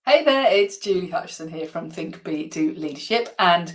Hey there, it's Julie Hutchison here from Think, Be, Do Leadership, and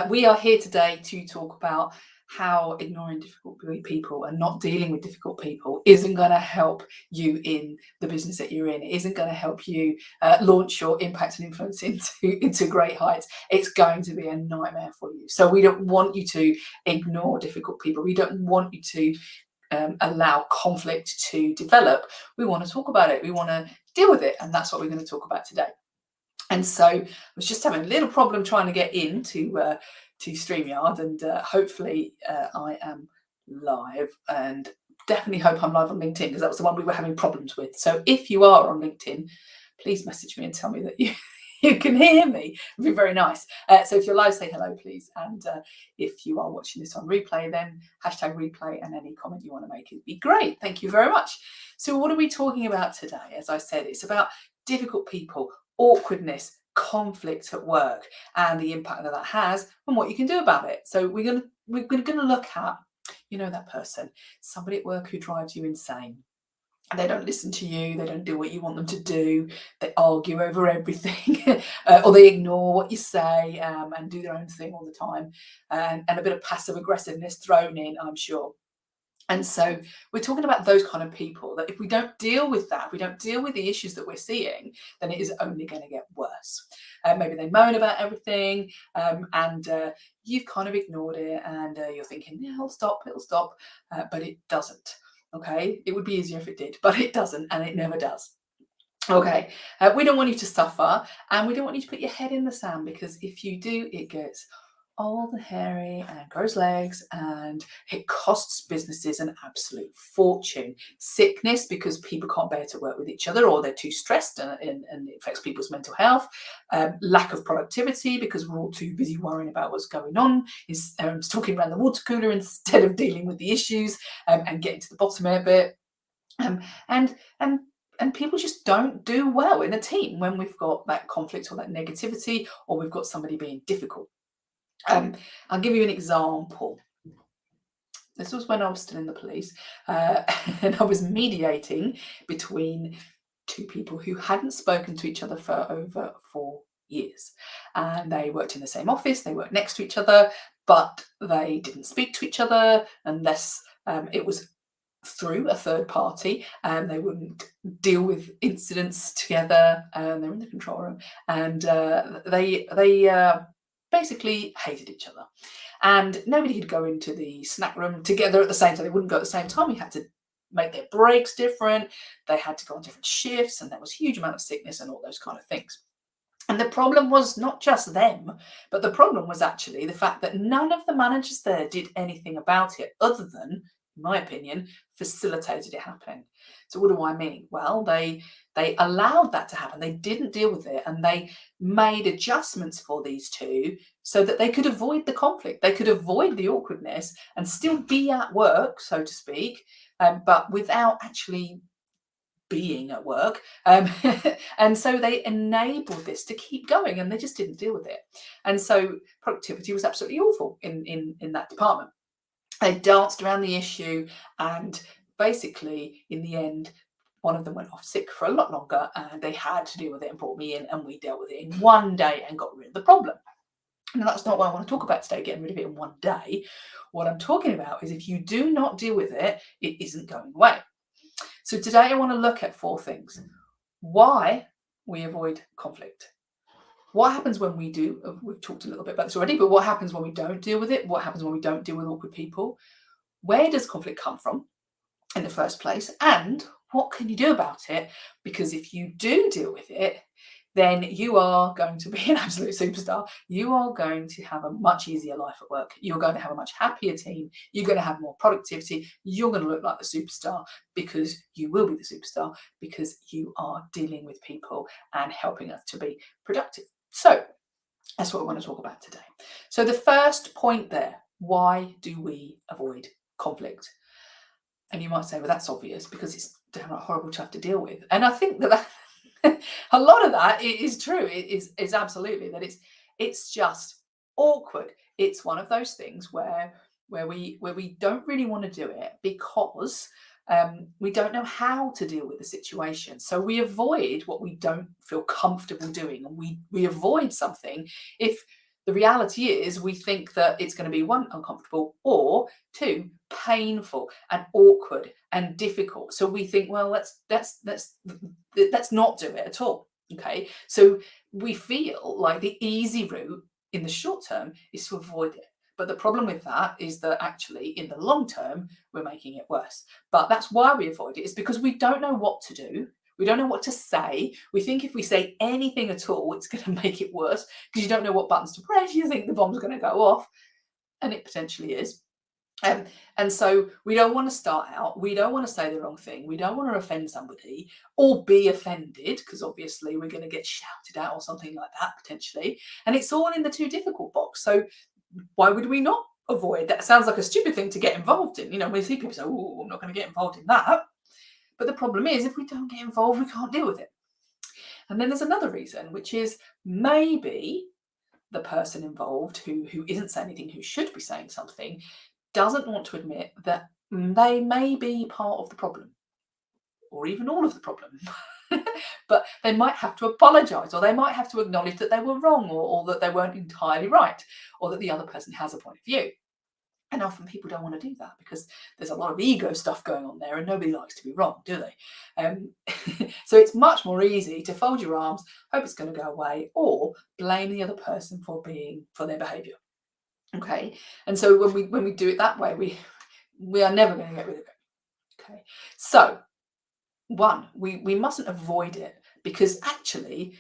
we are here today to talk about how ignoring difficult people and not dealing with difficult people isn't going to help you in the business that you're in. It isn't going to help you launch your impact and influence into great heights. It's going to be a nightmare for you. So we don't want you to ignore difficult people. We don't want you to allow conflict to develop. We want to talk about it. We want to deal with it, and that's what we're going to talk about today. And so I was just having a little problem trying to get into to StreamYard, and hopefully I am live, and definitely hope I'm live on LinkedIn, because that was the one we were having problems with. So if you are on LinkedIn, please message me and tell me that you can hear me. It'd be very nice. So if you're live, say hello, please. And if you are watching this on replay, then hashtag replay, and any comment you want to make, it'd be great. Thank you very much. So what are we talking about today? As I said, it's about difficult people, awkwardness, conflict at work, and the impact that has and what you can do about it. So we're going to look at, that person, somebody at work who drives you insane. They don't listen to you, they don't do what you want them to do, they argue over everything, or they ignore what you say, and do their own thing all the time, and a bit of passive aggressiveness thrown in, I'm sure. And so we're talking about those kind of people that if we don't deal with that, if we don't deal with the issues that we're seeing, then it is only going to get worse. Maybe they moan about everything, and you've kind of ignored it, and you're thinking, yeah, it'll stop, but it doesn't. Okay, it would be easier if it did, but it doesn't, and it never does. Okay, we don't want you to suffer, and we don't want you to put your head in the sand, because if you do, it gets old and hairy and grows legs, and it costs businesses an absolute fortune. Sickness, because people can't bear to work with each other, or they're too stressed, and it affects people's mental health. Lack of productivity, because we're all too busy worrying about what's going on, is talking around the water cooler instead of dealing with the issues, and getting to the bottom of it. And people just don't do well in a team when we've got that conflict or that negativity, or we've got somebody being difficult. I'll give you an example. This was when I was still in the police, and I was mediating between two people who hadn't spoken to each other for over 4 years. And they worked in the same office, they worked next to each other, but they didn't speak to each other unless it was through a third party, and they wouldn't deal with incidents together, and they were in the control room, and they basically hated each other, and nobody could go into the snack room together at the same time. They wouldn't go at the same time. You had to make their breaks different, they had to go on different shifts, and there was a huge amount of sickness and all those kind of things. And the problem was not just them, but the problem was actually the fact that none of the managers there did anything about it, other than, in my opinion, facilitated it happening. So what do I mean? Well, they allowed that to happen. They didn't deal with it, and they made adjustments for these two so that they could avoid the conflict. They could avoid the awkwardness and still be at work, so to speak, but without actually being at work. And so they enabled this to keep going, and they just didn't deal with it. And so productivity was absolutely awful in that department. They danced around the issue, and basically in the end, one of them went off sick for a lot longer, and they had to deal with it and brought me in, and we dealt with it in one day and got rid of the problem. And that's not what I want to talk about today, getting rid of it in one day. What I'm talking about is if you do not deal with it, it isn't going away. So today I want to look at 4 things. Why we avoid conflict. What happens when we do? We've talked a little bit about this already, but what happens when we don't deal with it? What happens when we don't deal with awkward people? Where does conflict come from in the first place? And what can you do about it? Because if you do deal with it, then you are going to be an absolute superstar. You are going to have a much easier life at work. You're going to have a much happier team. You're going to have more productivity. You're going to look like the superstar, because you will be the superstar, because you are dealing with people and helping us to be productive. So that's what we want to talk about today. So the first point there, why do we avoid conflict? And you might say, well, that's obvious, because it's downright horrible to have to deal with. And I think that a lot of that is true. It is absolutely that it's just awkward. It's one of those things where we don't really want to do it, because We don't know how to deal with the situation. So we avoid what we don't feel comfortable doing. And we avoid something if the reality is we think that it's going to be one, uncomfortable, or two, painful and awkward and difficult. So we think, well, let's not do it at all. Okay. So we feel like the easy route in the short term is to avoid it. But the problem with that is that actually in the long term, we're making it worse. But that's why we avoid it, is because we don't know what to do. We don't know what to say. We think if we say anything at all, it's going to make it worse because you don't know what buttons to press. You think the bomb's going to go off, and it potentially is. And so we don't want to start out. We don't want to say the wrong thing. We don't want to offend somebody or be offended, because obviously we're going to get shouted at or something like that potentially. And it's all in the too difficult box. So why would we not avoid that? Sounds like a stupid thing to get involved in. We see people say, oh, I'm not going to get involved in that. But the problem is, if we don't get involved, we can't deal with it. And then there's another reason, which is maybe the person involved who isn't saying anything, who should be saying something, doesn't want to admit that they may be part of the problem, or even all of the problem. But they might have to apologise, or they might have to acknowledge that they were wrong, or that they weren't entirely right, or that the other person has a point of view. And often people don't want to do that because there's a lot of ego stuff going on there, and nobody likes to be wrong, do they? So it's much more easy to fold your arms, hope it's going to go away, or blame the other person for their behaviour. Okay, and so when we do it that way, we are never going to get rid of it. Okay, so one, we mustn't avoid it, because actually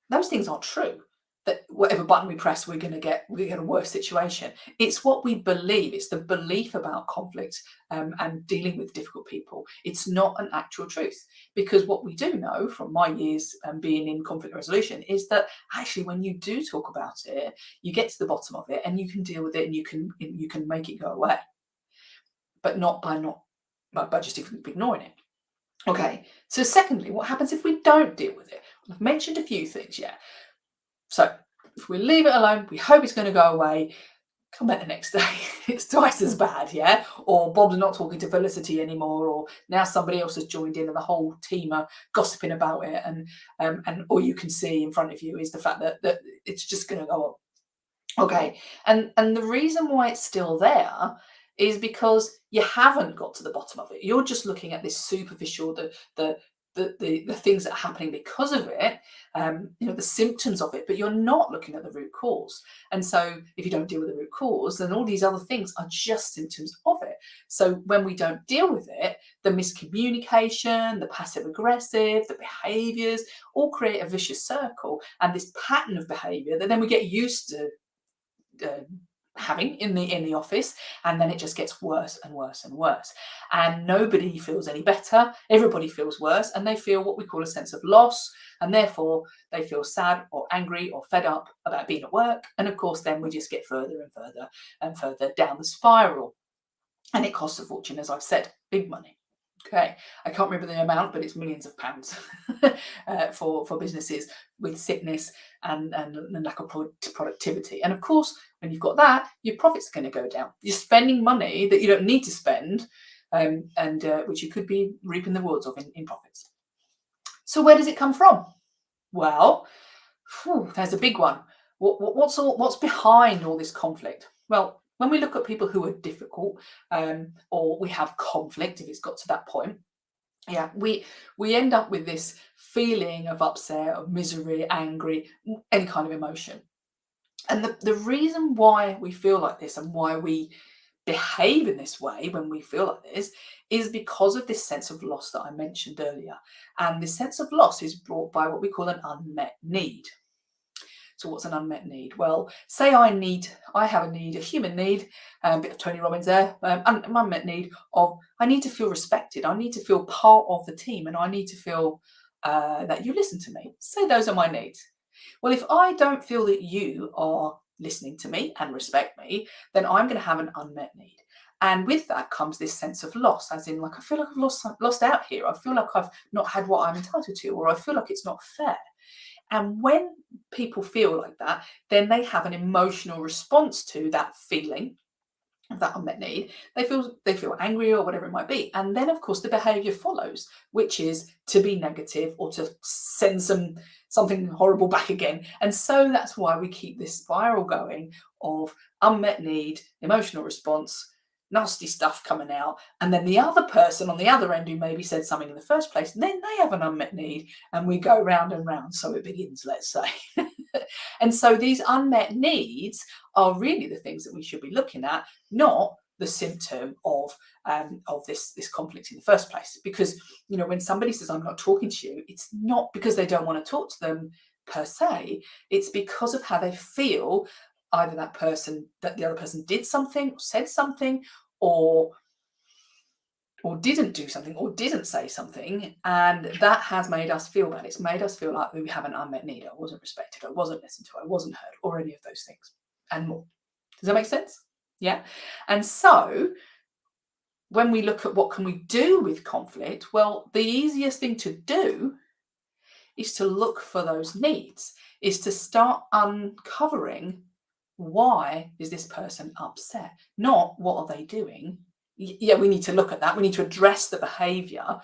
those things aren't true, that whatever button we press we're going to get a worse situation. It's what we believe. It's the belief about conflict and dealing with difficult people. It's not an actual truth, because what we do know from my years being in conflict resolution is that actually when you do talk about it, you get to the bottom of it and you can deal with it, and you can make it go away, but not by just ignoring it. Okay, so secondly, what happens if we don't deal with it? I've mentioned a few things, yeah. So if we leave it alone, we hope it's going to go away, come back the next day, it's twice as bad, yeah? Or Bob's not talking to Felicity anymore, or now somebody else has joined in and the whole team are gossiping about it, and all you can see in front of you is the fact that it's just going to go on. Okay, and the reason why it's still there is because you haven't got to the bottom of it. You're just looking at this superficial, the things that are happening because of it, the symptoms of it, but you're not looking at the root cause. And so if you don't deal with the root cause, then all these other things are just symptoms of it. So when we don't deal with it, the miscommunication, the passive aggressive, the behaviors all create a vicious circle, and this pattern of behavior that then we get used to having in the office, and then it just gets worse and worse and worse, and nobody feels any better. Everybody feels worse, and they feel what we call a sense of loss, and therefore they feel sad or angry or fed up about being at work. And of course then we just get further and further and further down the spiral, and it costs a fortune, as I've said, big money. Okay, I can't remember the amount, but it's millions of pounds for businesses with sickness and lack of productivity. And of course, when you've got that, your profits are going to go down. You're spending money that you don't need to spend, and which you could be reaping the rewards of in profits. So where does it come from? Well, there's a big one. What's behind all this conflict? Well, when we look at people who are difficult, or we have conflict, if it's got to that point, yeah, we end up with this feeling of upset, of misery, angry, any kind of emotion. And the reason why we feel like this and why we behave in this way when we feel like this is because of this sense of loss that I mentioned earlier. And this sense of loss is brought by what we call an unmet need. So what's an unmet need? Well, say I have a need, a human need, a bit of Tony Robbins there, an unmet need of, I need to feel respected. I need to feel part of the team, and I need to feel that you listen to me. Say those are my needs. Well, if I don't feel that you are listening to me and respect me, then I'm going to have an unmet need. And with that comes this sense of loss, as in, like, I feel like I've lost out here. I feel like I've not had what I'm entitled to, or I feel like it's not fair. And when people feel like that, then they have an emotional response to that feeling, that unmet need, they feel angry or whatever it might be. And then of course the behavior follows, which is to be negative or to send something horrible back again. And so that's why we keep this spiral going of unmet need, emotional response, nasty stuff coming out, and then the other person on the other end who maybe said something in the first place, then they have an unmet need, and we go round and round. So it begins, let's say. And so these unmet needs are really the things that we should be looking at, not the symptom of this conflict in the first place. Because when somebody says I'm not talking to you, it's not because they don't want to talk to them per se. It's because of how they feel. Either that the other person did something, or said something, or didn't do something, or didn't say something, and that has made us feel bad. It's made us feel like we have an unmet need. I wasn't respected, I wasn't listened to, I wasn't heard, or any of those things and more. Does that make sense? Yeah. And so when we look at what can we do with conflict, well, the easiest thing to do is to look for those needs, is to start uncovering why is this person upset, not what are they doing. Yeah, we need to look at that. We need to address the behavior,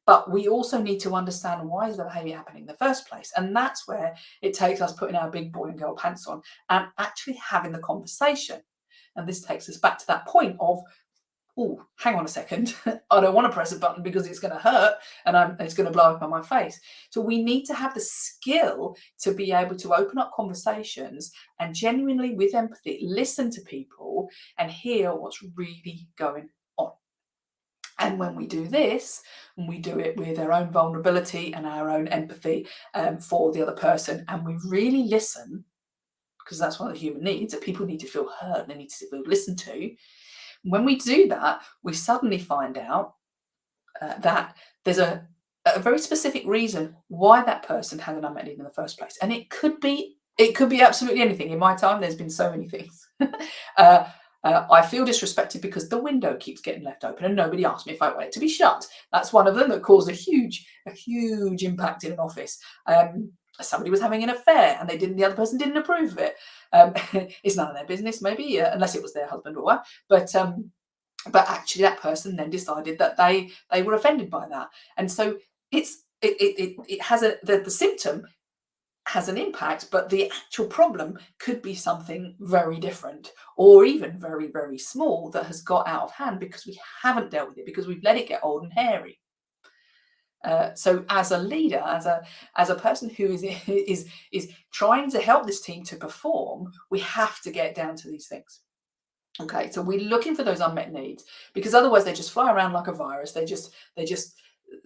but we also need to understand why is the behavior happening in the first place. And that's where it takes us putting our big boy and girl pants on and actually having the conversation. And this takes us back to that point of, oh, hang on a second, I don't want to press a button because it's going to hurt and it's going to blow up on my face. So we need to have the skill to be able to open up conversations and genuinely, with empathy, listen to people and hear what's really going on. And when we do this, and we do it with our own vulnerability and our own empathy for the other person, and we really listen, because that's one of the human needs, that people need to feel heard, they need to feel listened to. When we do that, we suddenly find out that there's a very specific reason why that person had an unmet need in the first place. And it could be absolutely anything. In my time, there's been so many things. I feel disrespected because the window keeps getting left open and nobody asked me if I want it to be shut. That's one of them that caused a huge impact in an office. Somebody was having an affair and the other person didn't approve of it. It's none of their business, maybe, unless it was their husband or wife. But actually, that person then decided that they were offended by that, and so it has the symptom has an impact, but the actual problem could be something very different, or even very, very small that has got out of hand because we haven't dealt with it, because we've let it get old and hairy. So as a leader, as a person who is trying to help this team to perform, we have to get down to these things. Okay, so we're looking for those unmet needs, because otherwise they just fly around like a virus. They just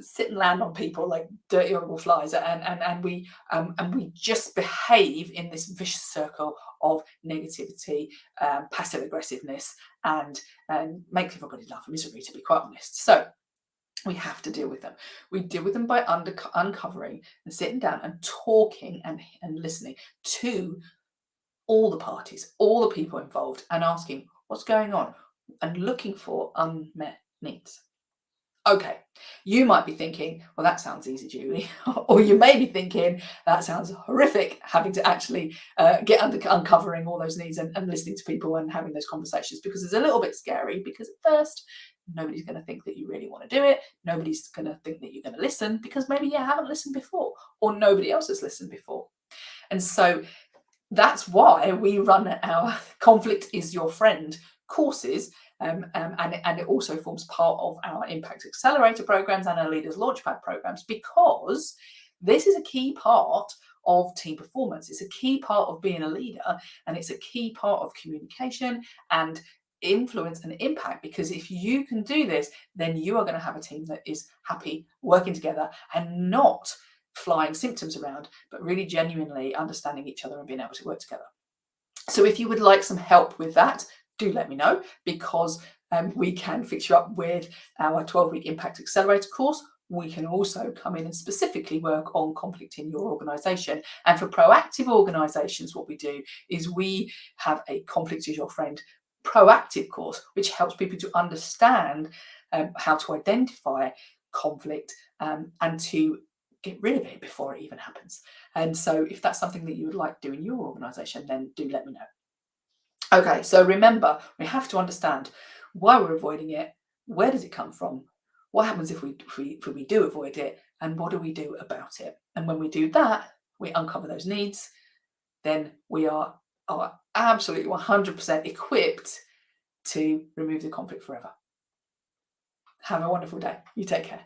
sit and land on people like dirty, horrible flies, and we just behave in this vicious circle of negativity, passive aggressiveness, and make everybody laugh and misery, to be quite honest. So we have to deal with them. We deal with them by uncovering and sitting down and talking and listening to all the parties, all the people involved, and asking what's going on and looking for unmet needs. Okay, you might be thinking, well, that sounds easy, Julie. Or you may be thinking, that sounds horrific, having to actually get uncovering all those needs and listening to people and having those conversations, because it's a little bit scary, because at first, nobody's going to think that you really want to do it. Nobody's going to think that you're going to listen, because maybe you haven't listened before, or nobody else has listened before. And so that's why we run our Conflict is Your Friend courses, and it also forms part of our Impact Accelerator programs and our Leaders Launchpad programs, because this is a key part of team performance. It's a key part of being a leader, and it's a key part of communication and influence and impact, because if you can do this, then you are going to have a team that is happy working together and not flying symptoms around, but really genuinely understanding each other and being able to work together. So if you would like some help with that, do let me know, because we can fix you up with our 12-week Impact Accelerator course. We can also come in and specifically work on conflict in your organisation. And for proactive organisations, what we do is we have a Conflict is Your Friend proactive course, which helps people to understand how to identify conflict and to get rid of it before it even happens. And so if that's something that you would like to do in your organisation, then do let me know. Okay, so remember, we have to understand why we're avoiding it, where does it come from, what happens if we do avoid it, and what do we do about it? And when we do that, we uncover those needs, then we are absolutely 100% equipped to remove the conflict forever. Have a wonderful day. You take care.